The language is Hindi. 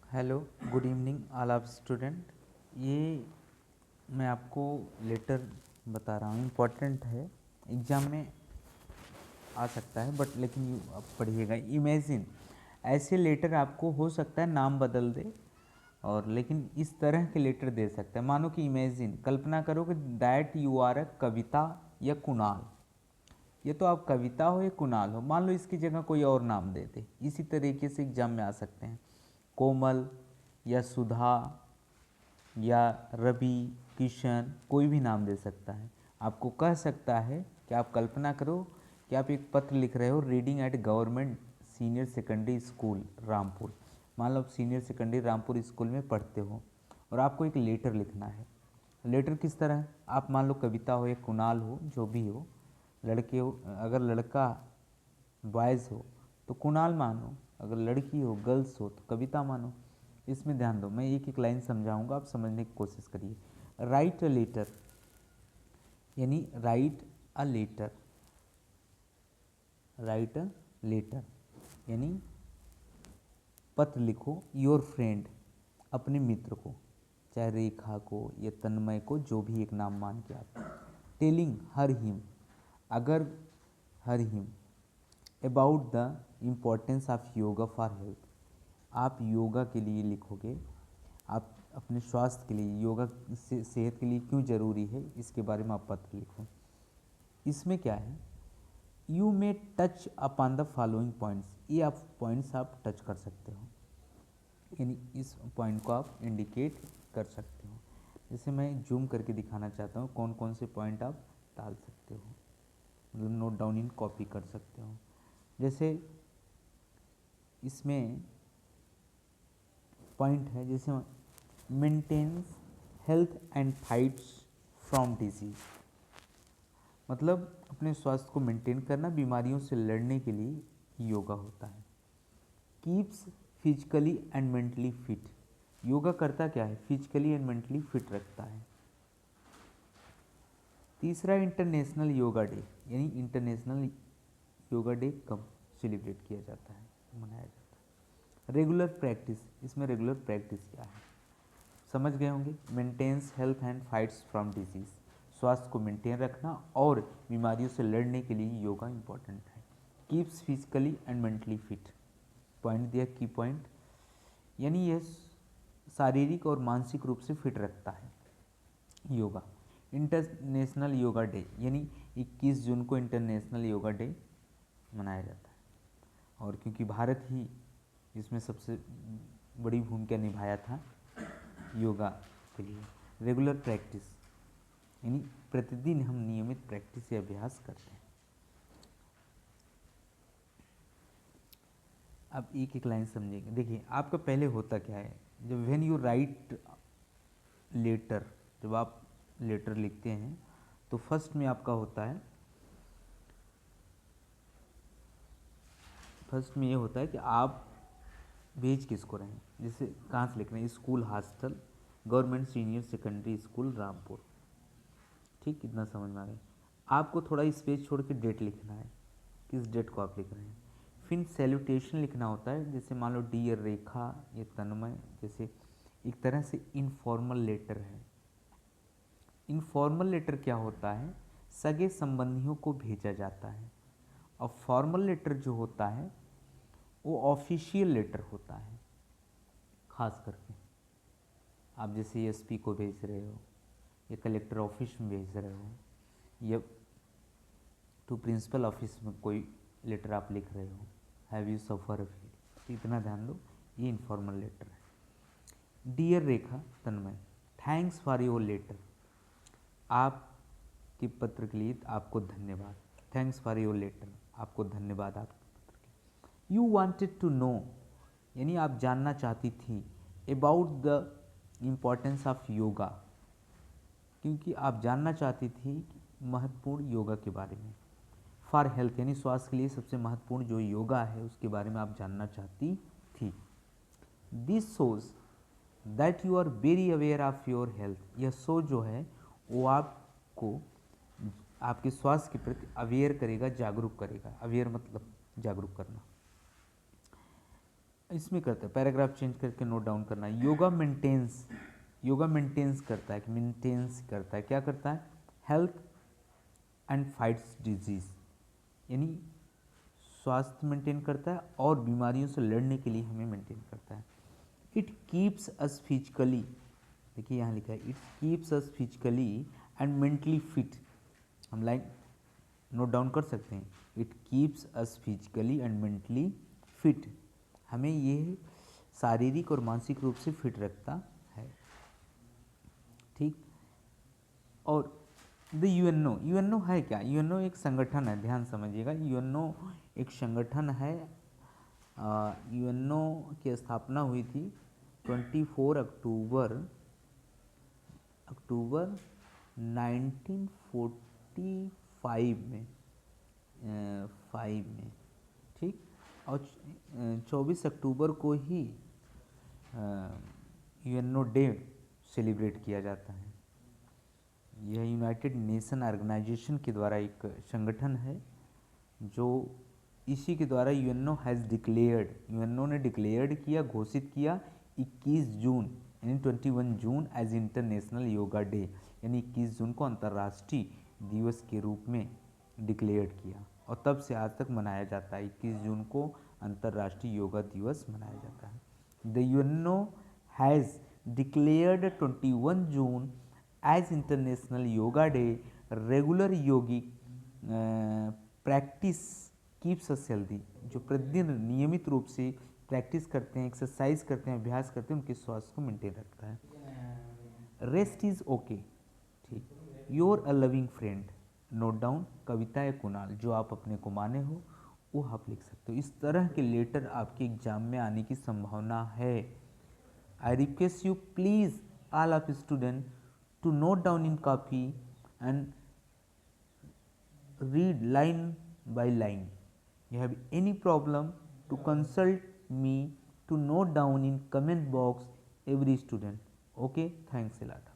Hello, good evening all of student. ये मैं आपको लेटर बता रहा हूँ, इम्पोर्टेंट है, एग्ज़ाम में आ सकता है बट लेकिन आप पढ़िएगा। इमेजिन, ऐसे लेटर आपको हो सकता है नाम बदल दे और लेकिन इस तरह के लेटर दे सकता है। मानो कि इमेजिन, कल्पना करो कि दैट यू आर अ कविता या कुणाल। ये तो आप कविता हो या कुणाल हो, मान लो इसकी जगह कोई और नाम दे दे। इसी तरीके से एग्जाम में आ सकते हैं, कोमल या सुधा या रवि, किशन, कोई भी नाम दे सकता है। आपको कह सकता है कि आप कल्पना करो कि आप एक पत्र लिख रहे हो, reading eight government senior secondary school Rampur. मान लो आप सीनियर सेकेंडरी रामपुर स्कूल में पढ़ते हो और आपको एक लेटर लिखना है। लेटर किस तरह, आप मान लो कविता हो या कुणाल हो, जो भी हो, लड़के हो, अगर लड़का बॉयज़ हो तो कुणाल मानो, अगर लड़की हो गर्ल्स हो तो कविता मानो। इसमें ध्यान दो, मैं एक एक लाइन समझाऊंगा, आप समझने की कोशिश करिए। राइट अ लेटर यानी write a letter, write a letter यानी पत्र लिखो, योर फ्रेंड, अपने मित्र को, चाहे रेखा को या तन्मय को, जो भी एक नाम मान के आप, टेलिंग हर हिम, अगर her him, about the importance of yoga for health, आप योगा के लिए लिखोगे, आप अपने स्वास्थ्य के लिए योगा से सेहत के लिए क्यों ज़रूरी है, इसके बारे में आप पत्र लिखो। इसमें क्या है, you may touch upon the following points, ये आप पॉइंट्स आप टच कर सकते हो, यानी इस पॉइंट को आप इंडिकेट कर सकते हो। जैसे मैं जूम करके दिखाना चाहता हूँ कौन कौन से पॉइंट आप डाल सकते हो, मतलब नोट डाउन इन कॉपी कर सकते हो। जैसे इसमें पॉइंट है, जैसे maintains health and fights from disease, मतलब अपने स्वास्थ्य को मेंटेन करना, बीमारियों से लड़ने के लिए योगा होता है। Keeps physically and mentally fit, yoga करता क्या है, फिजिकली एंड मेंटली फिट रखता है। तीसरा, इंटरनेशनल योगा डे, यानी इंटरनेशनल योगा डे कब सेलिब्रेट किया जाता है, मनाया जाता है। रेगुलर प्रैक्टिस, इसमें रेगुलर प्रैक्टिस क्या है समझ गए होंगे। Maintains health and fights from disease, स्वास्थ्य को मेंटेन रखना और बीमारियों से लड़ने के लिए योगा इंपॉर्टेंट है। Keeps physically and mentally fit, point दिया की पॉइंट, यानी यह शारीरिक और मानसिक रूप से फिट रखता है योगा। इंटरनेशनल योगा डे, यानी 21 जून को इंटरनेशनल योगा डे मनाया जाता है, और क्योंकि भारत ही इसमें सबसे बड़ी भूमिका निभाया था योगा के लिए। रेगुलर प्रैक्टिस, यानी प्रतिदिन हम नियमित प्रैक्टिस या अभ्यास करते हैं। अब एक एक लाइन समझेंगे। देखिए आपका पहले होता क्या है, जब व्हेन यू राइट लेटर, जब आप लेटर लिखते हैं तो फर्स्ट में आपका होता है, फर्स्ट में ये होता है कि आप भेज किसको रहे हैं, जैसे कहाँ से लिख रहे हैं, school hostel government senior secondary school Rampur. ठीक, इतना समझ में आ गया। आपको थोड़ा स्पेस छोड़ के डेट लिखना है, किस डेट को आप लिख रहे हैं। फिर सैल्यूटेशन लिखना होता है, जैसे मान लो डियर रेखा या तन्मय, जैसे एक तरह से इनफॉर्मल लेटर है। इनफॉर्मल लेटर क्या होता है, सगे संबंधियों को भेजा जाता है, और फॉर्मल लेटर जो होता है वो ऑफिशियल लेटर होता है। खास करके आप जैसे एसपी को भेज रहे हो या कलेक्टर ऑफिस में भेज रहे हो या टू प्रिंसिपल ऑफिस में कोई लेटर आप लिख रहे हो, हैव यू सफ़र फील, इतना ध्यान दो, ये इनफॉर्मल लेटर है। Dear Rekha Tanmay, thanks for your letter, आपके पत्र के लिए आपको धन्यवाद, थैंक्स फॉर योर लेटर, आपको धन्यवाद आपके पत्र के। यू वांटेड टू नो, यानी आप जानना चाहती थी, about the importance of yoga, क्योंकि आप जानना चाहती थी महत्वपूर्ण योगा के बारे में। फॉर हेल्थ, यानी स्वास्थ्य के लिए सबसे महत्वपूर्ण जो योगा है उसके बारे में आप जानना चाहती थी। This shows that you are very aware of your health, यह शो जो है वो आपको आपके स्वास्थ्य के प्रति अवेयर करेगा, जागरूक करेगा। अवेयर मतलब जागरूक करना। इसमें करता है पैराग्राफ चेंज करके नोट डाउन करना है। योगा मेंटेन्स करता है, मेंटेन्स करता है, क्या करता है, हेल्थ एंड फाइट्स डिजीज, यानी स्वास्थ्य मेंटेन करता है और बीमारियों से लड़ने के लिए हमें मेंटेन करता है। इट कीप्स अस फिजिकली, देखिए यहाँ लिखा है it keeps us physically and mentally fit, हम लाइन नोट डाउन कर सकते हैं। It keeps us physically and mentally fit, हमें ये शारीरिक और मानसिक रूप से फिट रखता है। ठीक। और द यूएनओ, यूएनओ है क्या, यूएनओ एक संगठन है, ध्यान समझिएगा, यूएनओ एक संगठन है। यूएनओ की स्थापना हुई थी 24 अक्टूबर 1945 में, 5 में, ठीक। और 24 अक्टूबर को ही यूएनओ डे सेलिब्रेट किया जाता है। यह यूनाइटेड नेशन ऑर्गेनाइजेशन के द्वारा एक संगठन है, जो इसी के द्वारा यूएनओ हैज़ डिक्लेयर्ड, यूएनओ ने डिक्लेयर्ड किया, घोषित किया 21 जून यानी 21 June as international yoga day, यानी 21 जून को अंतर्राष्ट्रीय दिवस के रूप में डिक्लेयर्ड किया, और तब से आज तक मनाया जाता है। 21 जून को अंतर्राष्ट्रीय योगा दिवस मनाया जाता है। The UNO has declared 21 June as international yoga day. Regular yogic practice keeps us healthy, जो प्रतिदिन नियमित रूप से प्रैक्टिस करते हैं, एक्सरसाइज करते हैं, अभ्यास करते हैं, उनके स्वास्थ्य को मेंटेन रखता है। रेस्ट इज ओके, ठीक। Your a loving friend, note down Kavita या कुणाल, जो आप अपने को माने हो वो आप लिख सकते हो। इस तरह के लेटर आपके एग्जाम में आने की संभावना है। I request you please all of student to note down in copy and read line by line. You have any problem to consult me to note down in comment box every student. Okay, thanks a lot.